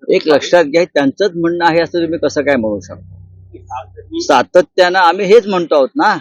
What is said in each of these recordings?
एक लक्षात घ्या, त्यांचंच म्हणणं आहे असं तुम्ही कसं काय म्हणू शकता? सातत्यानं आम्ही हेच म्हणतो आहोत ना.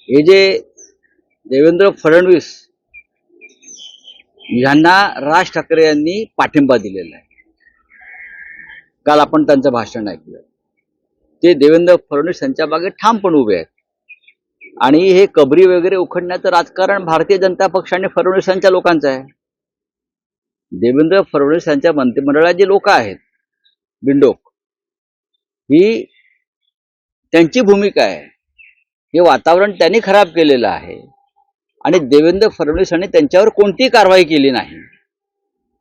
हे जे देवेंद्र फडणवीस यांना राज ठाकरे यांनी पाठिंबा दिलेला आहे, काल आपण त्यांचं भाषण ऐकलं. ते देवेंद्र फडणवीस यांच्या मागे ठामपणे उभे आहेत. आणि हे कबरी वगैरे उखडण्याचं राजकारण भारतीय जनता पक्ष आणि फडणवीस यांच्या लोकांचं आहे. देवेंद्र फडणवीस यांच्या मंत्रिमंडळात जे लोक आहेत बिंडोक, ही त्यांची भूमिका आहे. हे वातावरण त्यांनी खराब केलेलं आहे आणि देवेंद्र फडणवीस यांनी त्यांच्यावर कोणतीही कारवाई केली नाही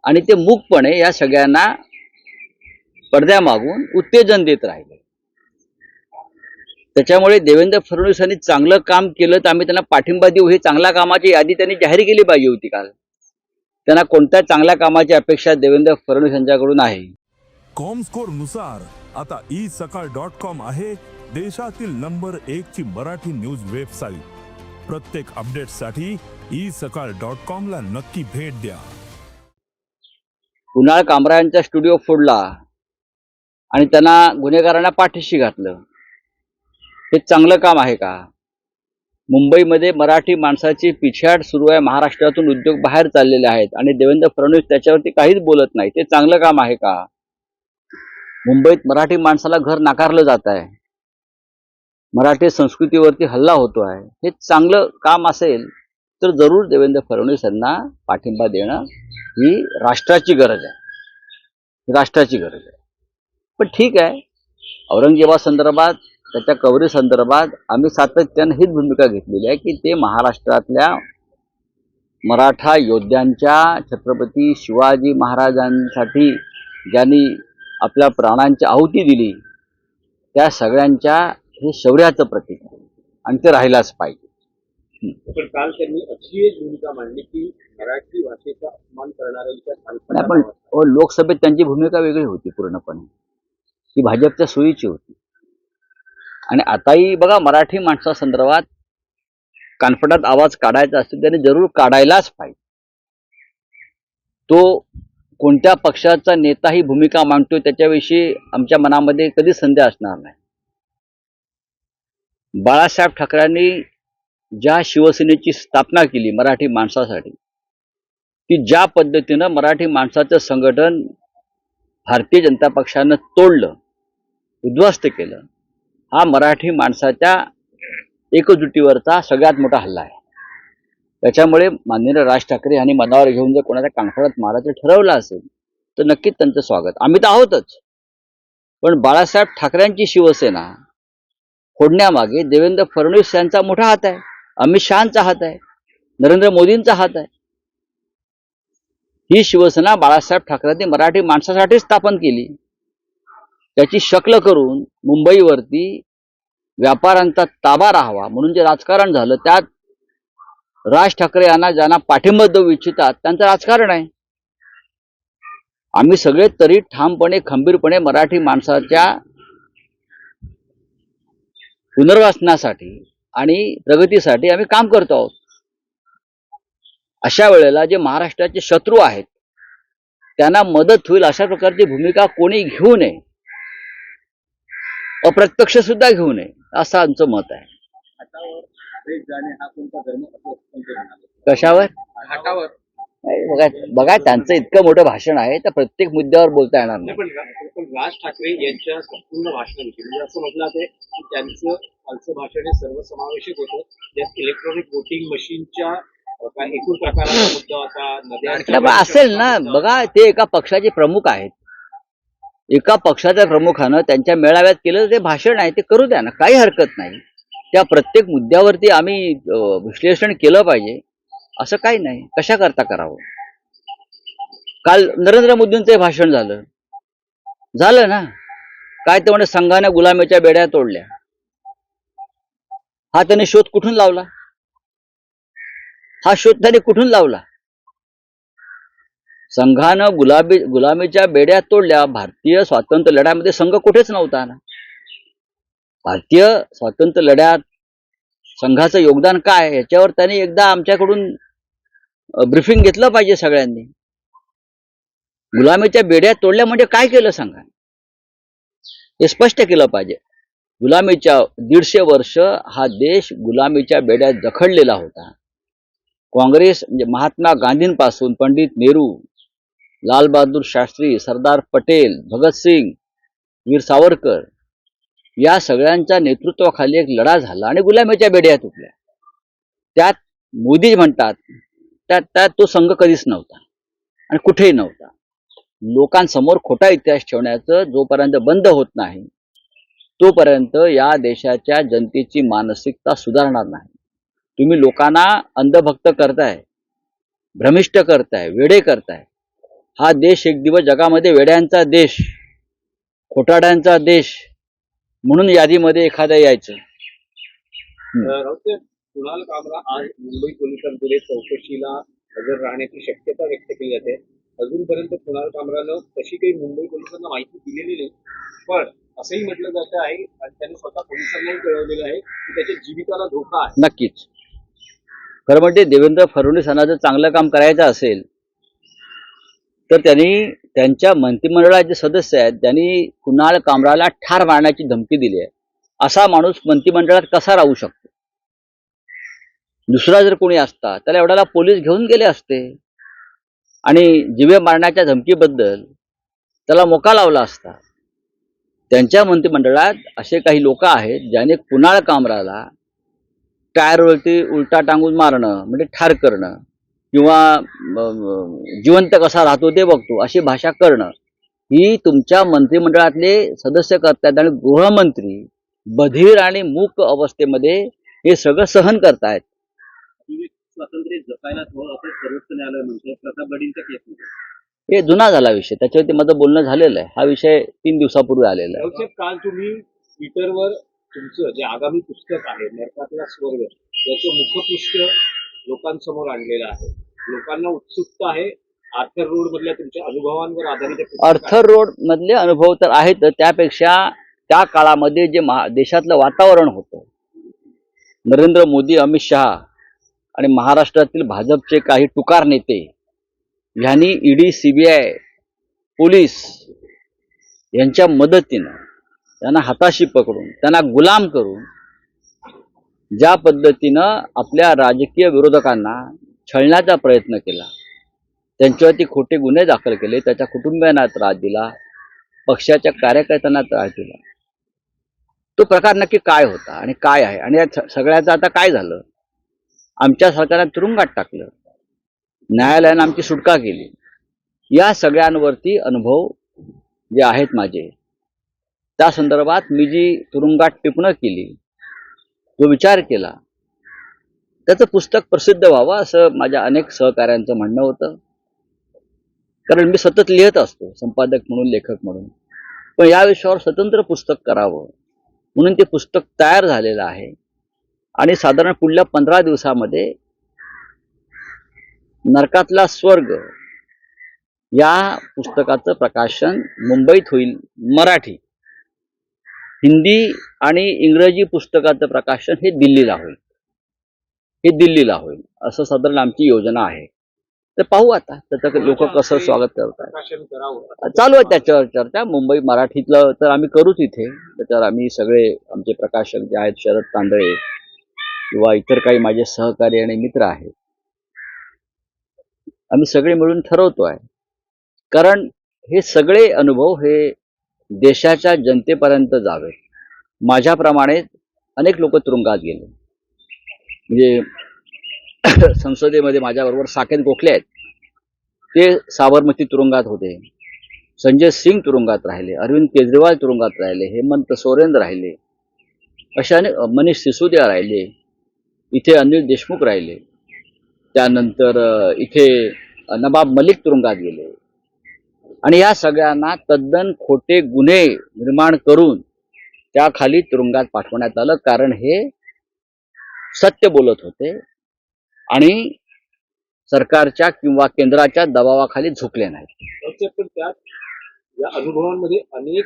आणि ते मूकपणे या सगळ्यांना पडद्यामागून उत्तेजन देत राहिले. त्याच्यामुळे देवेंद्र फडणवीस यांनी चांगलं काम केलं तर आम्ही त्यांना पाठिंबा देऊ, हे चांगल्या कामाची यादी त्यांनी जाहीर केली पाहिजे होती काल. त्यांना कोणत्या चांगल्या कामाची अपेक्षा देवेंद्र फडणवीस यांच्याकडून आहे? कॉमस्कोर नुसार आता isakal.com आहे देशातील नंबर 1 ची मराठी न्यूज वेबसाईट. प्रत्येक अपडेटसाठी isakal.com ला नक्की भेट द्या. कुणाल कामरा यांचा स्टुडिओ फोडला आणि त्यांना गुन्हेगारांना पाठीशी घातलं, हे चांगलं काम आहे का? मुंबईमध्ये मराठी माणसाची पिछाड सुरू आहे. महाराष्ट्रातून उद्योग बाहेर चाललेले आहेत आणि देवेंद्र फडणवीस त्याच्यावरती काहीच बोलत नाही. ते चांगलं काम आहे का? मुंबईत मराठी माणसाला घर नाकारलं जात आहे, मराठी संस्कृतीवरती हल्ला होतो आहे. हे चांगलं काम असेल तर जरूर देवेंद्र फडणवीस यांना पाठिंबा देणं ही राष्ट्राची गरज आहे, राष्ट्राची गरज आहे. पण ठीक आहे, औरंगजेबासंदर्भात, त्याच्या कबरी संदर्भात आम्ही सातत्यानं हीच भूमिका घेतलेली आहे की ते महाराष्ट्रातल्या मराठा योद्ध्यांच्या, छत्रपती शिवाजी महाराजांसाठी ज्यांनी आपल्या प्राणांची आहुती दिली, त्या सगळ्यांच्या हे शौर्याचं प्रतीक आहे आणि ते राहिलाच पाहिजे. पण काल त्यांनी अशी एक भूमिका मांडली की मराठी भाषेचा अपमान करणाऱ्यांच्या पण लोकसभेत त्यांची भूमिका वेगळी होती पूर्णपणे. ती भाजपच्या सोयीची होती. आणि आताही बघा, मराठी माणसासंदर्भात कानफटात आवाज काढायचा असतो त्याने जरूर काढायलाच पाहिजे. तो कोणत्या पक्षाचा नेता ही भूमिका मांडतोय त्याच्याविषयी आमच्या मनामध्ये कधी संदेह असणार नाही. बाळासाहेब ठाकरेंनी ज्या शिवसेनेची स्थापना केली मराठी माणसासाठी, की ज्या पद्धतीनं मराठी माणसाचं संघटन भारतीय जनता पक्षानं तोडलं, उद्ध्वस्त केलं, हा मराठी माणसाच्या एकजुटीवरचा सगळ्यात मोठा हल्ला आहे. त्याच्यामुळे माननीय राज ठाकरे यांनी मनावर घेऊन जर कोणाच्या कानफडात मारायचं ठरवलं असेल तर नक्कीच त्यांचं स्वागत. आम्ही तर आहोतच, पण बाळासाहेब ठाकरेंची शिवसेना फोडण्यामागे देवेंद्र फडणवीस यांचा मोठा हात आहे, अमित शहांचा हात आहे, नरेंद्र मोदींचा हात आहे. ही शिवसेना बाळासाहेब ठाकरेंनी मराठी माणसासाठी स्थापन केली. त्याची शक्ल करून मुंबईवरती व्यापाऱ्यांचा ताबा राहावा म्हणून जे राजकारण झालं, त्यात राज ठाकरे यांना ज्यांना पाठिंबा देऊ इच्छितात त्यांचं राजकारण आहे. आम्ही सगळे तरी ठामपणे, खंबीरपणे मराठी माणसाच्या पुनर्वसनासाठी आणि प्रगतीसाठी आम्ही काम करतो आहोत. अशा वेळेला जे महाराष्ट्राचे शत्रू आहेत त्यांना मदत होईल अशा प्रकारची भूमिका कोणी घेऊ नये, अप्रत्यक्ष सुद्धा घेऊ नये, असं आमचं मत आहे. कशावर? बघा, त्यांचं इतकं मोठं भाषण आहे तर प्रत्येक मुद्द्यावर बोलता येणार नाही. पण राज ठाकरे यांच्या संपूर्ण भाषणाविषयी म्हणजे असं म्हटलं आहे की त्यांचं कालचं भाषण हे सर्वसमावेशक होतं. त्यात इलेक्ट्रॉनिक वोटिंग मशीनच्या एकूण प्रकाराचा मुद्दा होता. असेल ना, बघा, ते एका पक्षाचे प्रमुख आहेत. एका पक्षाच्या प्रमुखानं त्यांच्या मेळाव्यात केलं ते भाषण आहे, ते करू द्या ना, काही हरकत नाही. त्या प्रत्येक मुद्द्यावरती आम्ही विश्लेषण केलं पाहिजे असं काही नाही. कशा करता करावं? काल नरेंद्र मोदींचं भाषण झालं ना, काय ते म्हणे संघाने गुलामीच्या बेड्या तोडल्या. हा त्याने शोध कुठून लावला? हा शोध त्याने कुठून लावला? संघानं गुलामीच्या बेड्या तोडल्या. भारतीय स्वातंत्र्य लढ्यामध्ये संघ कुठेच नव्हता ना. भारतीय स्वातंत्र्य लढ्यात संघाचं योगदान काय याच्यावर त्यांनी एकदा आमच्याकडून ब्रीफिंग घेतलं पाहिजे सगळ्यांनी. गुलामीच्या बेड्या तोडल्या म्हणजे काय केलं सांगा, हे स्पष्ट केलं पाहिजे. गुलामीच्या 150 वर्ष हा देश गुलामीच्या बेड्यात जखडलेला होता. काँग्रेस म्हणजे महात्मा गांधींपासून पंडित नेहरू, लाल बहादूर शास्त्री, सरदार पटेल, भगतसिंग, वीर सावरकर या सगळ्यांच्या नेतृत्वाखाली एक लढा झाला आणि गुलामीच्या बेड्या तुटल्या. त्यात मोदी म्हणतात त्यात तो संघ कधीच नव्हता आणि कुठेही नव्हता. लोकांसमोर खोटा इतिहास ठेवण्याचं जोपर्यंत बंद होत नाही तोपर्यंत या देशाच्या जनतेची मानसिकता सुधारणार नाही. तुम्ही लोकांना अंधभक्त करताय, भ्रमिष्ट करताय, वेडे करताय. हा देश एक दिवस जगामध्ये वेड्यांचा देश, खोटाड्यांचा देश म्हणून यादीमध्ये एखादा यायचं. कुणाल कामरा आज मुंबई पोलिसांपुढे चौकशीला हजर राहण्याची शक्यता व्यक्त केली जाते. अजूनपर्यंत कुणाल कामरानं तशी काही मुंबई पोलिसांना माहिती दिलेली नाही, पण असंही म्हटलं जात आहे आणि त्यांनी स्वतः पोलिसांनाही कळवलेलं आहे की त्याच्या जीविताला धोका आहे. नक्कीच. खरं म्हणजे देवेंद्र फडणवीसांना जर चांगलं काम करायचं असेल तर त्यांनी त्यांच्या मंत्रिमंडळात जे सदस्य आहेत त्यांनी कुणाल कामराला ठार मारण्याची धमकी दिली आहे. असा माणूस मंत्रिमंडळात कसा राहू शकतो? दुसरा जर कोणी असता त्याला एवढ्याला पोलीस घेऊन गेले असते आणि जीवे मारण्याच्या धमकीबद्दल त्याला मोका लावला असता. त्यांच्या मंत्रिमंडळात असे काही लोक आहेत ज्याने कुणाल कामराला टायरवरती उलटा टांगून मारणं म्हणजे ठार करणं किंवा जिवंत कसा राहतो ते बघतो अशी भाषा करणं ही तुमच्या मंत्रिमंडळातले सदस्य करतायत आणि गृहमंत्री बधीर आणि मूक अवस्थेमध्ये हे सगळं सहन करतायत. स्वातंत्र्य जपायला थोडं आपण सर्वोच्च न्यायालय म्हणतो प्रताप गडींच्या केसमध्ये हे जुना झाला विषय, त्याच्यावरती माझं बोलणं झालेलं आहे. हा विषय 3 दिवसापूर्वी आलेला आहे. काल तुम्ही ट्विटरवर तुमचं जे आगामी पुस्तक आहे नरकातला स्वर्ग याचं मुखपृष्ठ लोकांसमोर आणलेलं आहे. लोकांना उत्सुकता आहे. आर्थर रोड मधल्या तुमच्या अनुभवांवर आधारित आर्थर रोड मधले अनुभव तर आहेत, त्यापेक्षा त्या काळामध्ये जे देशातलं वातावरण होतं, नरेंद्र मोदी, अमित शहा आणि महाराष्ट्रातील भाजपचे काही टुकार नेते यांनी ईडी, सीबीआय, पोलीस यांच्या मदतीनं त्यांना हाताशी पकडून त्यांना गुलाम करून ज्या पद्धतीनं आपल्या राजकीय विरोधकांना छळण्याचा प्रयत्न केला, त्यांच्यावरती खोटे गुन्हे दाखल केले, त्याच्या कुटुंबियांना त्रास दिला, पक्षाच्या कार्यकर्त्यांना त्रास दिला. तो प्रकार नक्की काय होता आणि काय आहे आणि या सगळ्याचं आता काय झालं? आमच्या सरकारने तुरुंगात टाकलं, न्यायालयानं आमची सुटका केली. या सगळ्यांवरती अनुभव जे आहेत माझे, त्या संदर्भात मी जी तुरुंगात टिपणं केली, जो विचार केला, त्याचं पुस्तक प्रसिद्ध व्हावं असं माझ्या अनेक सहकाऱ्यांचं म्हणणं होतं. कारण मी सतत लिहित असतो, संपादक म्हणून, लेखक म्हणून, पण या विषयावर स्वतंत्र पुस्तक करावं म्हणून ते पुस्तक तयार झालेलं आहे. आणि साधारण पुढल्या 15 दिवसामध्ये नरकातला स्वर्ग या पुस्तकाचं प्रकाशन मुंबईत होईल. मराठी, हिंदी आणि इंग्रजी पुस्तकाचं प्रकाशन हे दिल्लीला होईल असं साधारण आमची योजना आहे. तर पाहू आता त्याचं लोक कसं स्वागत करतात. चालू आहे त्याच्यावर चर्चा. मुंबई मराठीतलं तर आम्ही करूच इथे. त्याच्यावर आम्ही सगळे आमचे प्रकाशक जे आहेत, शरद तांदळे किंवा इतर काही माझे सहकारी आणि मित्र आहेत, आम्ही सगळे मिळून ठरवतोय. कारण हे सगळे अनुभव हे देशाच्या जनतेपर्यंत जावे. माझ्याप्रमाणे अनेक लोक तुरुंगात गेले. म्हणजे संसदेमध्ये माझ्याबरोबर साकेत गोखले आहेत, ते साबरमती तुरुंगात होते. संजय सिंग तुरुंगात राहिले, अरविंद केजरीवाल तुरुंगात राहिले, हेमंत सोरेन राहिले, अशा मनीष सिसोदिया राहिले, इथे अनिल देशमुख राहिले, त्यानंतर इथे नवाब मलिक तुरुंगात गेले. आणि या सगळ्यांना तद्दन खोटे गुन्हे निर्माण करून त्याखाली तुरुंगात पाठवण्यात आलं. कारण हे सत्य बोलत होते आणि सरकारच्या किंवा केंद्राच्या दबावाखाली झुकले नाहीत. पण त्यात या अनुभवांमध्ये अनेक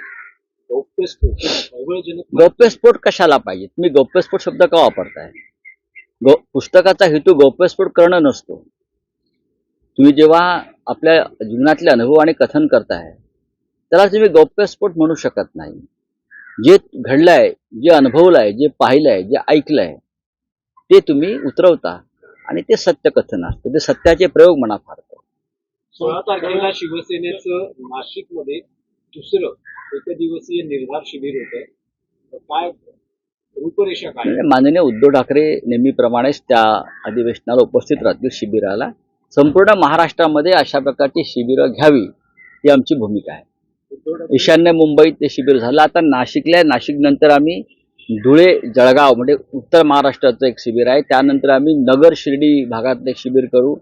गौप्यस्फोट कशाला पाहिजे? तुम्ही गौप्यस्फोट शब्द का वापरताय? पुस्तकाचा हेतू गौप्यस्फोट करणं नसतो. तुम्ही जेव्हा आपल्या जीवनातले अनुभव आणि कथन करताय त्याला तुम्ही गौप्यस्फोट म्हणू शकत नाही. जे घडलंय, जे अनुभवलंय, जे पाहिलंय, जे ऐकलंय ते तुम्ही उतरवता आणि ते सत्य कथन असतं. ते सत्याचे प्रयोग म्हणा फार तर. 16 तारखेला शिवसेनेचं नाशिकमध्ये दुसरं एकदिवसीय निर्धार शिबिर होतं. तर काय रूपरेषा काय? म्हणजे माननीय उद्धव ठाकरे नेहमीप्रमाणेच त्या अधिवेशनाला उपस्थित राहतील, शिबिराला. संपूर्ण महाराष्ट्रामध्ये अशा प्रकारची शिबिरं घ्यावी ही आमची भूमिका आहे. ईशान्य मुंबईत ते शिबिर झालं. आता नाशिकला आहे. नाशिक नंतर आम्ही धुळे, जळगाव म्हणजे उत्तर महाराष्ट्राचं एक शिबिर आहे. त्यानंतर आम्ही नगर, शिर्डी भागातलं एक शिबिर करू.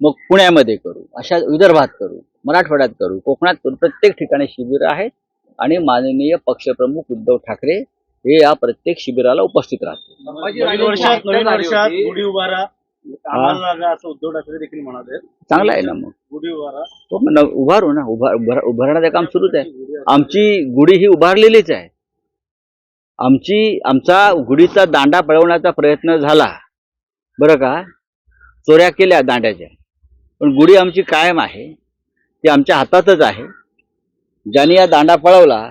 मग पुण्यामध्ये करू, अशा विदर्भात करू, मराठवाड्यात करू, कोकणात करू. प्रत्येक ठिकाणी शिबिर आहेत आणि माननीय पक्षप्रमुख उद्धव ठाकरे हे या प्रत्येक शिबिराला उपस्थित राहतील. नवीन वर्षात गुढी उभारा आम्हाला लागा असं उद्धव ठाकरे देखील म्हणाले. चांगलं आहे ना मग. गुढी उभारा तो मग उभारू ना. उभारण्याचं काम सुरूच आहे. आमची गुढी ही उभारलेलीच आहे. आमचा गुढीचा दांडा पळवण्याचा प्रयत्न झाला बरं का, चोऱ्या केल्या दांड्याच्या, पण गुढी आमची कायम आहे. ती आमच्या हातातच आहे. ज्यांनी या दांडा पळवला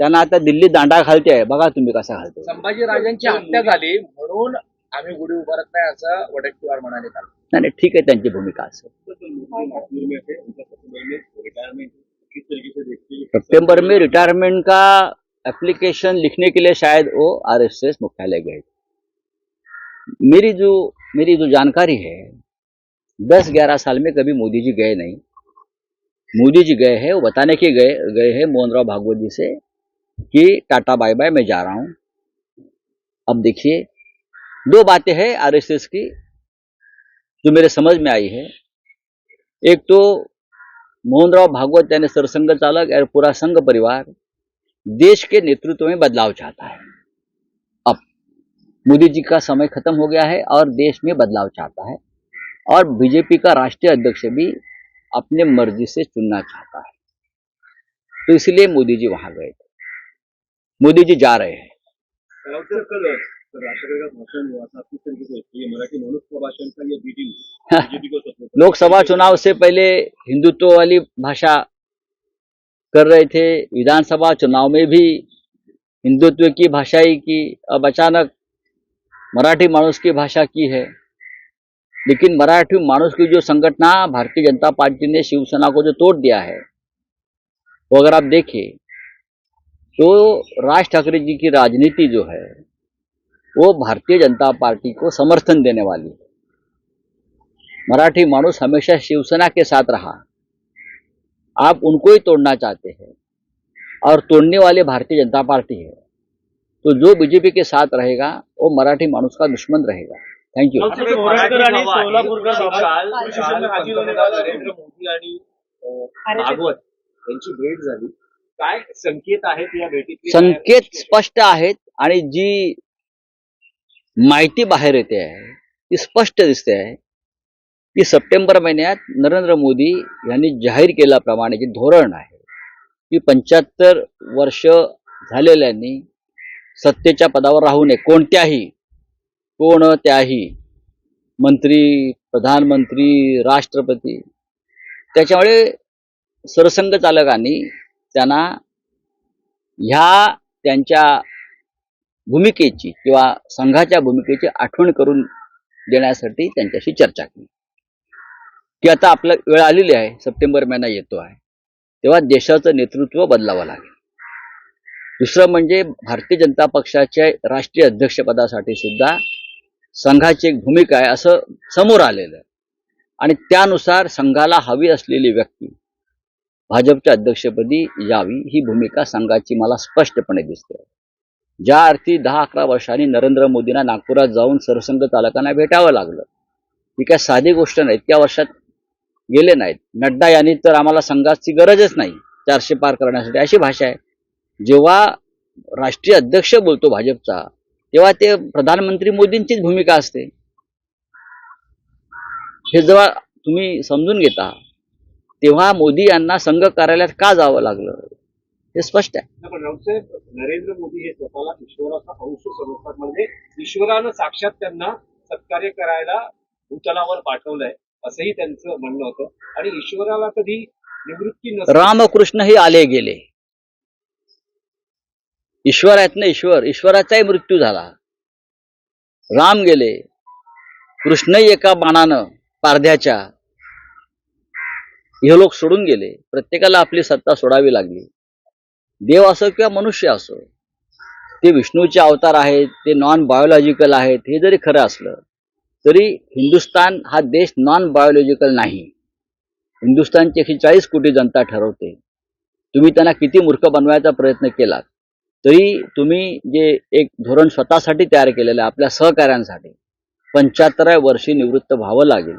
त्यांना आता दिल्ली दांडा घालते आहे. बघा तुम्ही कसा घालतो. संभाजीराजांची हत्या झाली म्हणून आम्ही गुढी उभारत नाही असं वडेट्टीवार म्हणाले काल. नाही, ठीक आहे त्यांची भूमिका असेल. सितंबर में रिटायरमेंट का एप्लीकेशन लिखने के लिए शायद वो आरएसएस मुख्यालय गए. मेरी जो जानकारी है 10-11 साल में कभी मोदी जी गए नहीं. मोदी जी गए हैं, वो बताने के गए हैं मोहनराव भागवत जी से कि टाटा बाय बाय मैं जा रहा हूं. अब देखिए, दो बातें हैं आरएसएस की जो मेरे समझ में आई है. एक तो मोहनराव भागवत यानी सरसंघ चालक और पूरा संघ परिवार देश के नेतृत्व में बदलाव चाहता है. अब मोदी जी का समय खत्म हो गया है और देश में बदलाव चाहता है और बीजेपी का राष्ट्रीय अध्यक्ष भी अपने मर्जी से चुनना चाहता है. तो इसलिए मोदी जी वहां गए थे. मोदी जी जा रहे हैं. लोकसभा चुनाव से पहले हिंदुत्व वाली भाषा कर रहे थे. विधानसभा चुनाव में भी हिंदुत्व की भाषा ही की. अब अचानक मराठी मानुस की भाषा की है. लेकिन मराठी मानुस की जो संगठना भारतीय जनता पार्टी ने शिवसेना को जो तोड़ दिया है, वो अगर आप देखें तो राज ठाकरे जी की राजनीति जो है वो भारतीय जनता पार्टी को समर्थन देने वाली है. मराठी मानुस हमेशा शिवसेना के साथ रहा. आप उनको ही तोड़ना चाहते हैं और तोड़ने वाले भारतीय जनता पार्टी है. तो जो बीजेपी के साथ रहेगा वो मराठी मानुस का दुश्मन रहेगा. थँक्यू. नरेंद्र मोदी आणि भागवत यांची भेट झाली. काय संकेत आहेत या भेटीत? संकेत स्पष्ट आहेत आणि जी माहिती बाहेर येते आहे ती स्पष्ट दिसते आहे की सप्टेंबर महिन्यात नरेंद्र मोदी यांनी जाहीर केल्याप्रमाणे जे धोरण आहे की 75 वर्ष झालेल्यांनी सत्तेच्या पदावर राहू नये. कोणत्याही मंत्री, प्रधानमंत्री, राष्ट्रपती. त्याच्यामुळे सरसंघ चालकांनी त्यांना ह्या त्यांच्या भूमिकेची किंवा संघाच्या भूमिकेची आठवण करून देण्यासाठी त्यांच्याशी चर्चा केली की आता आपला वेळ आलेली आहे. सप्टेंबर महिना येतो आहे तेव्हा देशाचं नेतृत्व बदलावं लागेल. दुसरं म्हणजे भारतीय जनता पक्षाच्या राष्ट्रीय अध्यक्षपदासाठी सुद्धा संघाची एक भूमिका आहे असं समोर आलेलं आहे आणि त्यानुसार संघाला हवी असलेली व्यक्ती भाजपच्या अध्यक्षपदी यावी ही भूमिका संघाची मला स्पष्टपणे दिसते. ज्या अर्थी 10-11 वर्षांनी नरेंद्र मोदींना नागपुरात जाऊन सरसंघ चालकांना भेटावं लागलं ही काय साधी गोष्ट नाही. इतक्या वर्षात गेले नाहीत. नड्डा यांनी तर आम्हाला संघाची गरजच नाही 400 पार करण्यासाठी अशी भाषा आहे. जेव्हा राष्ट्रीय अध्यक्ष बोलतो भाजपचा तेव्हा ते प्रधानमंत्री मोदींचीच भूमिका असते. हे जेव्हा तुम्ही समजून घेता तेव्हा मोदी यांना संघ कार्यालयात का जावं लागलं हे स्पष्ट आहे. पण रावसाहेब, नरेंद्र मोदी हे स्वतःला ईश्वराचा अंश समजतात. म्हणजे ईश्वरानं साक्षात त्यांना सत्कार्य करायला भूतलावर पाठवलंय असंही त्यांचं म्हणणं होतं आणि ईश्वराला कधी निवृत्ती नसते. रामकृष्णही आले गेले. ईश्वर आहेत ना, ईश्वराचाही मृत्यू झाला. राम गेले, कृष्णही एका बाणानं पारध्याच्या हे लोक सोडून गेले. प्रत्येकाला आपली सत्ता सोडावी लागली. देव असो किंवा मनुष्य असो, ते विष्णूचे अवतार आहेत, ते नॉन बायोलॉजिकल आहेत. हे जरी खरं असलं तरी हिंदुस्थान हा देश नॉन बायोलॉजिकल नाही. हिंदुस्थानची 140 कोटी जनता ठरवते. तुम्ही त्यांना किती मूर्ख बनवायचा प्रयत्न केलात तरी तुम्ही जे एक धोरण स्वतःसाठी तयार केलेलं आहे, आपल्या सहकाऱ्यांसाठी 75व्या वर्षी निवृत्त व्हावं लागेल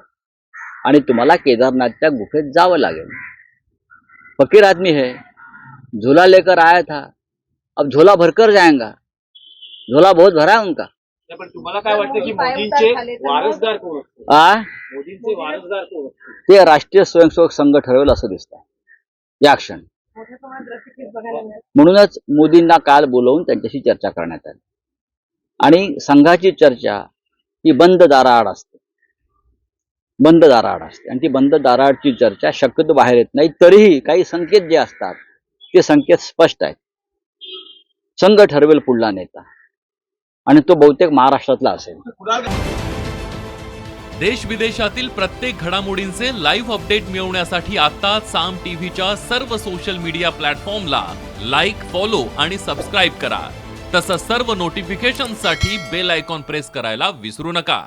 आणि तुम्हाला केदारनाथच्या गुफेत जावं लागेल. फकीर आदमी है, झोला लेकर आया था, अब झोला भरकर जाएगा. झोला बहुत भरा है उनका. पण तुम्हाला काय वाटतं की मोदींचे वारसदार कोण असतील? मोदींचे वारसदार कोण असतील? ते राष्ट्रीय स्वयंसेवक संघ ठरवेल असं दिसतं या क्षणी. म्हणूनच मोदींना काल बोलवून त्यांच्याशी चर्चा करण्यात आली आणि संघाची चर्चा ही बंद दाराआड असते. आणि ती बंद दाराआडची चर्चा शक्यतो बाहेर येत नाही. तरीही काही संकेत जे असतात ते संकेत स्पष्ट आहेत. संघ ठरवेल पुढला नेता आणि तो बहुतेक महाराष्ट्रातला असेल. देश विदेशातील प्रत्येक घडामोडींचे लाईव्ह अपडेट मिळवण्यासाठी आता साम टीव्हीच्या सर्व सोशल मीडिया प्लॅटफॉर्मला लाईक, फॉलो आणि सबस्क्राईब करा. तसंच सर्व नोटिफिकेशनसाठी बेल आयकॉन प्रेस करायला विसरू नका.